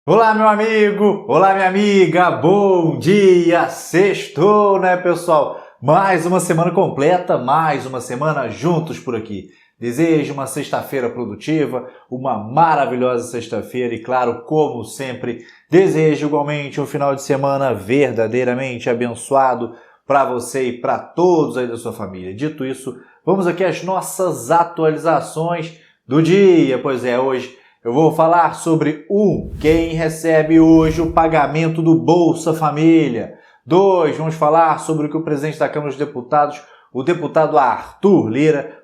Olá, meu amigo! Olá, minha amiga! Bom dia! Sextou, né, pessoal? Mais uma semana completa, mais uma semana juntos por aqui. Desejo uma sexta-feira produtiva, uma maravilhosa sexta-feira e, claro, como sempre, desejo igualmente um final de semana verdadeiramente abençoado para você e para todos aí da sua família. Dito isso, vamos aqui às nossas atualizações do dia. Pois é, hoje eu vou falar sobre quem recebe hoje o pagamento do Bolsa Família. 2, vamos falar sobre o que o presidente da Câmara dos Deputados, o deputado Arthur Lira,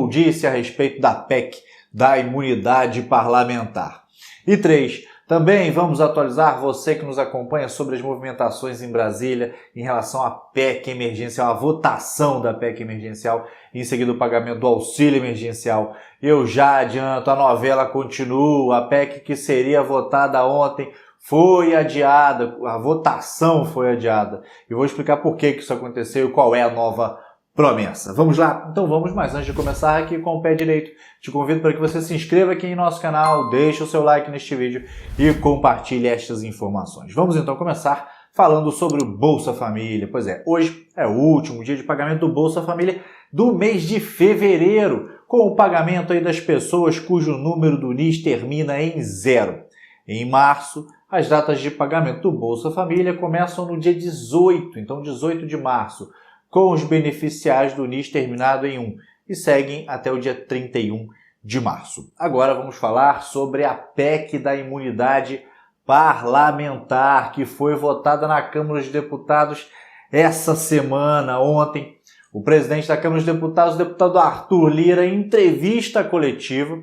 disse a respeito da PEC, da imunidade parlamentar. E 3, também vamos atualizar você que nos acompanha sobre as movimentações em Brasília em relação à PEC emergencial, a votação da PEC emergencial, em seguida o pagamento do auxílio emergencial. Eu já adianto, a novela continua, a PEC que seria votada ontem foi adiada, a votação foi adiada. E vou explicar por que isso aconteceu e qual é a nova promessa. Vamos lá? Então vamos, mas antes de começar aqui com o pé direito, te convido para que você se inscreva aqui em nosso canal, deixe o seu like neste vídeo e compartilhe estas informações. Vamos então começar falando sobre o Bolsa Família. Pois é, hoje é o último dia de pagamento do Bolsa Família do mês de fevereiro, com o pagamento aí das pessoas cujo número do NIS termina em 0. Em março, as datas de pagamento do Bolsa Família começam no dia 18, então 18 de março, com os beneficiários do NIS terminado em 1 e seguem até o dia 31 de março. Agora vamos falar sobre a PEC da imunidade parlamentar, que foi votada na Câmara dos Deputados essa semana. Ontem, o presidente da Câmara dos Deputados, o deputado Arthur Lira, em entrevista coletiva,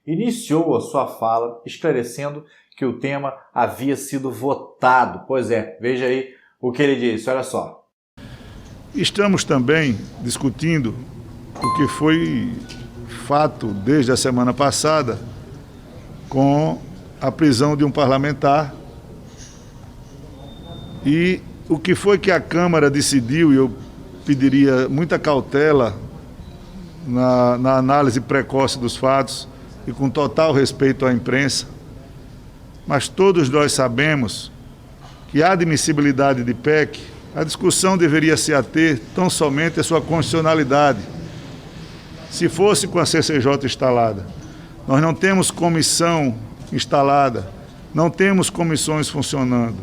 iniciou a sua fala esclarecendo que o tema havia sido votado. Pois é, veja aí o que ele disse, olha só. Estamos também discutindo o que foi fato desde a semana passada com a prisão de um parlamentar e o que foi que a Câmara decidiu, e eu pediria muita cautela na análise precoce dos fatos e com total respeito à imprensa, mas todos nós sabemos que a admissibilidade de PEC, a discussão deveria se ater tão somente à sua constitucionalidade. Se fosse com a CCJ instalada, nós não temos comissão instalada, não temos comissões funcionando.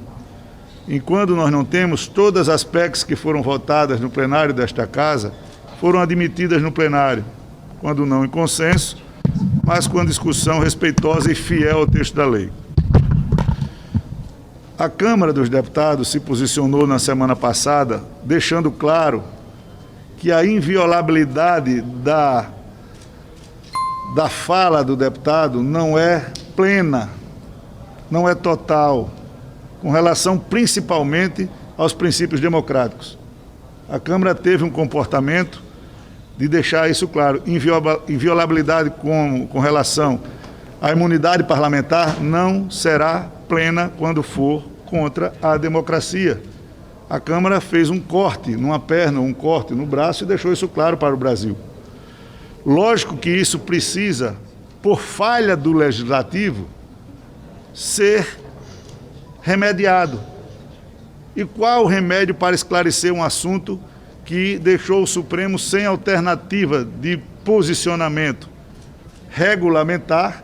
Enquanto nós não temos, todas as PECs que foram votadas no plenário desta casa foram admitidas no plenário, quando não em consenso, mas com a discussão respeitosa e fiel ao texto da lei. A Câmara dos Deputados se posicionou na semana passada, deixando claro que a inviolabilidade da fala do deputado não é plena, não é total, com relação principalmente aos princípios democráticos. A Câmara teve um comportamento de deixar isso claro. Inviolabilidade com relação à imunidade parlamentar não será plena quando for contra a democracia. A Câmara fez um corte numa perna, um corte no braço e deixou isso claro para o Brasil. Lógico que isso precisa, por falha do Legislativo, ser remediado. E qual o remédio para esclarecer um assunto que deixou o Supremo sem alternativa de posicionamento? Regulamentar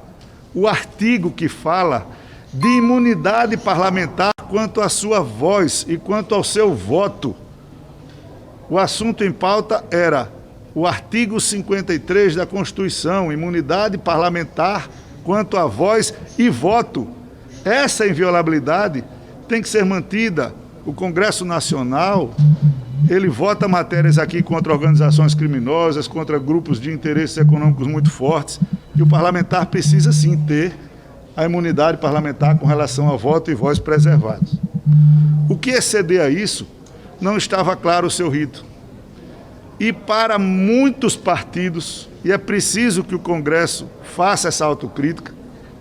o artigo que fala de imunidade parlamentar quanto à sua voz e quanto ao seu voto. O assunto em pauta era o artigo 53 da Constituição, imunidade parlamentar quanto à voz e voto. Essa inviolabilidade tem que ser mantida. O Congresso Nacional, ele vota matérias aqui contra organizações criminosas, contra grupos de interesses econômicos muito fortes, e o parlamentar precisa sim ter a imunidade parlamentar com relação a voto e voz preservados. O que exceder a isso, não estava claro o seu rito. E para muitos partidos, e é preciso que o Congresso faça essa autocrítica,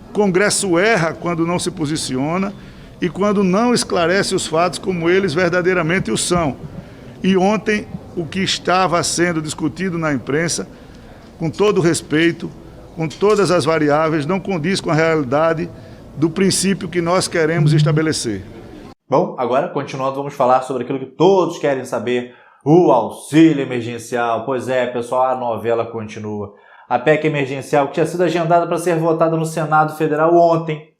o Congresso erra quando não se posiciona e quando não esclarece os fatos como eles verdadeiramente o são. E ontem, o que estava sendo discutido na imprensa, com todo respeito, com todas as variáveis, não condiz com a realidade do princípio que nós queremos estabelecer. Bom, agora, continuando, vamos falar sobre aquilo que todos querem saber, o auxílio emergencial. Pois é, pessoal, a novela continua. A PEC emergencial, que tinha sido agendada para ser votada no Senado Federal ontem,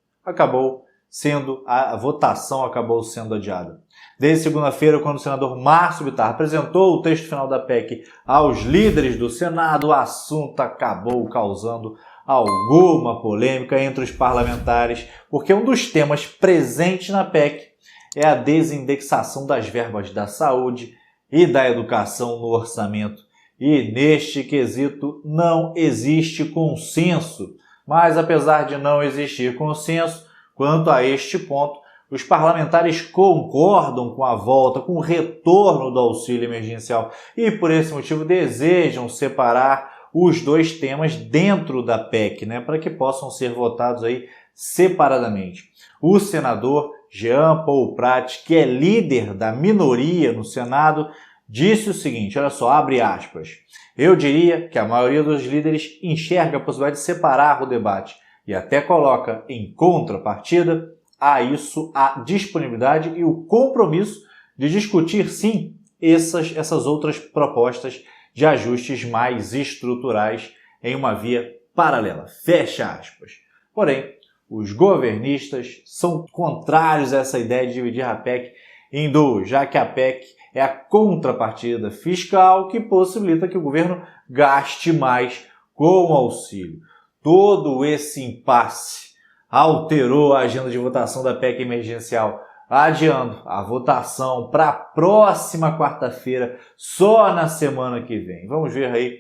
a votação acabou sendo adiada. Desde segunda-feira, quando o senador Márcio Bittar apresentou o texto final da PEC aos líderes do Senado, o assunto acabou causando alguma polêmica entre os parlamentares, porque um dos temas presentes na PEC é a desindexação das verbas da saúde e da educação no orçamento. E neste quesito não existe consenso. Mas apesar de não existir consenso quanto a este ponto, os parlamentares concordam com a volta, com o retorno do auxílio emergencial e por esse motivo desejam separar os dois temas dentro da PEC, para que possam ser votados aí separadamente. O senador Jean Paul Prats, que é líder da minoria no Senado, disse o seguinte, olha só, abre aspas, eu diria que a maioria dos líderes enxerga a possibilidade de separar o debate e até coloca em contrapartida a isso a disponibilidade e o compromisso de discutir, sim, essas outras propostas de ajustes mais estruturais em uma via paralela. Fecha aspas. Porém, os governistas são contrários a essa ideia de dividir a PEC em duas, já que a PEC é a contrapartida fiscal que possibilita que o governo gaste mais com o auxílio. Todo esse impasse alterou a agenda de votação da PEC emergencial, adiando a votação para a próxima quarta-feira, só na semana que vem. Vamos ver aí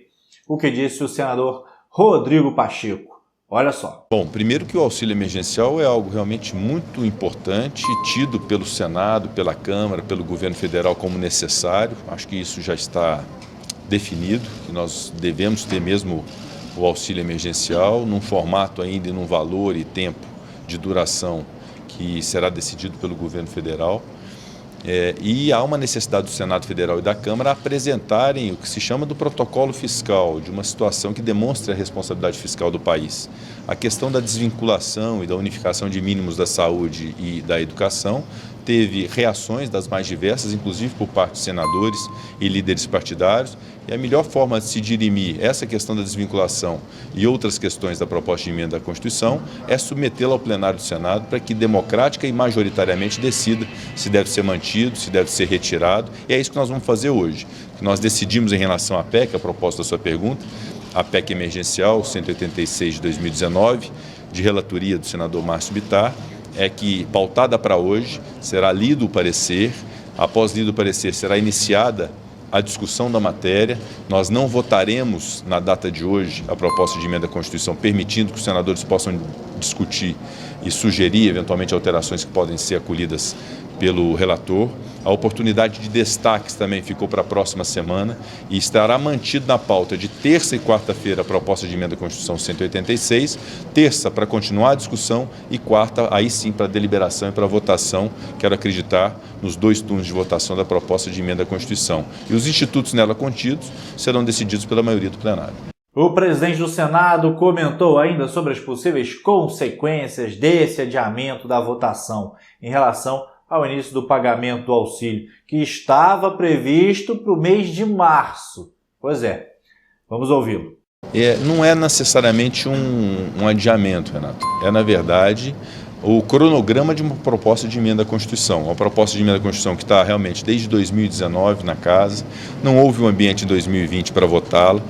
o que disse o senador Rodrigo Pacheco. Olha só. Bom, primeiro que o auxílio emergencial é algo realmente muito importante, tido pelo Senado, pela Câmara, pelo governo federal como necessário. Acho que isso já está definido, que nós devemos ter mesmo o auxílio emergencial num formato ainda e num valor e tempo de duração que será decidido pelo governo federal. E há uma necessidade do Senado Federal e da Câmara apresentarem o que se chama do protocolo fiscal, de uma situação que demonstre a responsabilidade fiscal do país. A questão da desvinculação e da unificação de mínimos da saúde e da educação teve reações das mais diversas, inclusive por parte de senadores e líderes partidários, e a melhor forma de se dirimir essa questão da desvinculação e outras questões da proposta de emenda à Constituição é submetê-la ao plenário do Senado para que democrática e majoritariamente decida se deve ser mantido, se deve ser retirado, e é isso que nós vamos fazer hoje. Nós decidimos em relação à PEC, a propósito da sua pergunta, a PEC emergencial 186 de 2019, de relatoria do senador Márcio Bittar, é que, pautada para hoje, será lido o parecer. Após lido o parecer, será iniciada a discussão da matéria. Nós não votaremos, na data de hoje, a proposta de emenda à Constituição, permitindo que os senadores possam discutir e sugerir, eventualmente, alterações que podem ser acolhidas pelo relator. A oportunidade de destaques também ficou para a próxima semana e estará mantido na pauta de terça e quarta-feira a proposta de emenda à Constituição 186, terça para continuar a discussão e quarta aí sim para a deliberação e para a votação, quero acreditar, nos 2 turnos de votação da proposta de emenda à Constituição. E os institutos nela contidos serão decididos pela maioria do plenário. O presidente do Senado comentou ainda sobre as possíveis consequências desse adiamento da votação em relação ao início do pagamento do auxílio, que estava previsto para o mês de março. Pois é, vamos ouvi-lo. Não é necessariamente um adiamento, Renato. É, na verdade, o cronograma de uma proposta de emenda à Constituição. Uma proposta de emenda à Constituição que está realmente desde 2019 na casa, não houve um ambiente em 2020 para votá-la.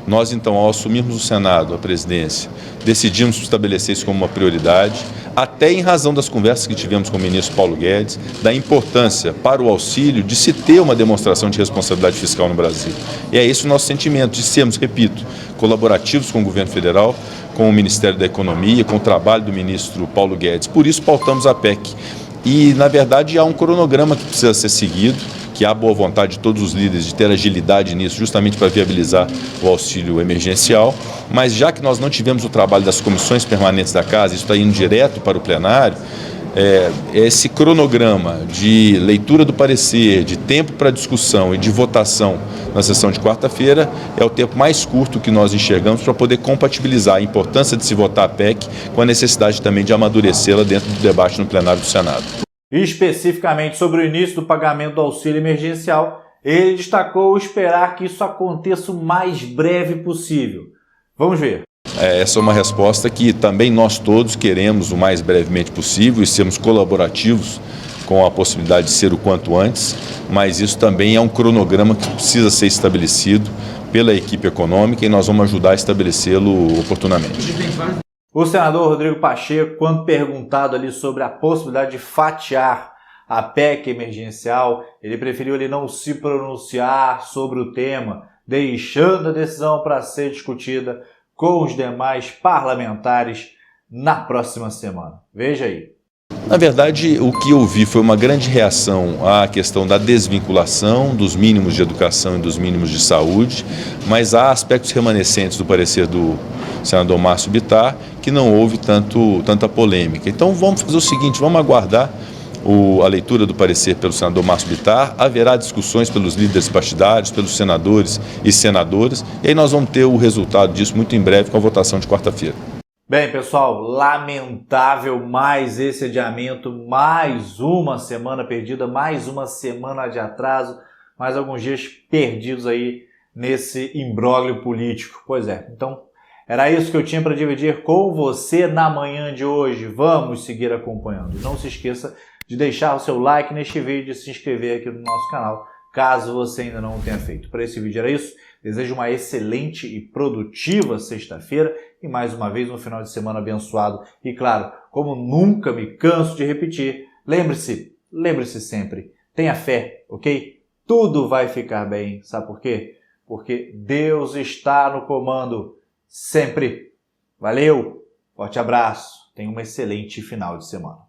Nós, então, ao assumirmos o Senado, a presidência, decidimos estabelecer isso como uma prioridade, até em razão das conversas que tivemos com o ministro Paulo Guedes, da importância para o auxílio de se ter uma demonstração de responsabilidade fiscal no Brasil. E é esse o nosso sentimento, de sermos, repito, colaborativos com o governo federal, com o Ministério da Economia, com o trabalho do ministro Paulo Guedes. Por isso, pautamos a PEC. E, na verdade, há um cronograma que precisa ser seguido, que há boa vontade de todos os líderes de ter agilidade nisso, justamente para viabilizar o auxílio emergencial. Mas já que nós não tivemos o trabalho das comissões permanentes da Casa, isso está indo direto para o plenário, esse cronograma de leitura do parecer, de tempo para discussão e de votação na sessão de quarta-feira é o tempo mais curto que nós enxergamos para poder compatibilizar a importância de se votar a PEC com a necessidade também de amadurecê-la dentro do debate no plenário do Senado. Especificamente sobre o início do pagamento do auxílio emergencial, ele destacou esperar que isso aconteça o mais breve possível. Vamos ver. Essa é uma resposta que também nós todos queremos o mais brevemente possível e sermos colaborativos com a possibilidade de ser o quanto antes, mas isso também é um cronograma que precisa ser estabelecido pela equipe econômica e nós vamos ajudar a estabelecê-lo oportunamente. O senador Rodrigo Pacheco, quando perguntado ali sobre a possibilidade de fatiar a PEC emergencial, ele preferiu ele não se pronunciar sobre o tema, deixando a decisão para ser discutida com os demais parlamentares na próxima semana. Veja aí. Na verdade, o que eu vi foi uma grande reação à questão da desvinculação dos mínimos de educação e dos mínimos de saúde, mas há aspectos remanescentes do parecer do senador Márcio Bittar que não houve tanta polêmica. Então vamos fazer o seguinte, vamos aguardar a leitura do parecer pelo senador Márcio Bittar, haverá discussões pelos líderes partidários, pelos senadores e senadoras, e aí nós vamos ter o resultado disso muito em breve com a votação de quarta-feira. Bem, pessoal, lamentável mais esse adiamento, mais uma semana perdida, mais uma semana de atraso, mais alguns dias perdidos aí nesse imbróglio político. Pois é, então era isso que eu tinha para dividir com você na manhã de hoje. Vamos seguir acompanhando. Não se esqueça de deixar o seu like neste vídeo e se inscrever aqui no nosso canal, caso você ainda não o tenha feito. Para esse vídeo era isso. Desejo uma excelente e produtiva sexta-feira e mais uma vez um final de semana abençoado. E claro, como nunca me canso de repetir, lembre-se sempre, tenha fé, ok? Tudo vai ficar bem. Sabe por quê? Porque Deus está no comando sempre. Valeu, forte abraço, tenha um excelente final de semana.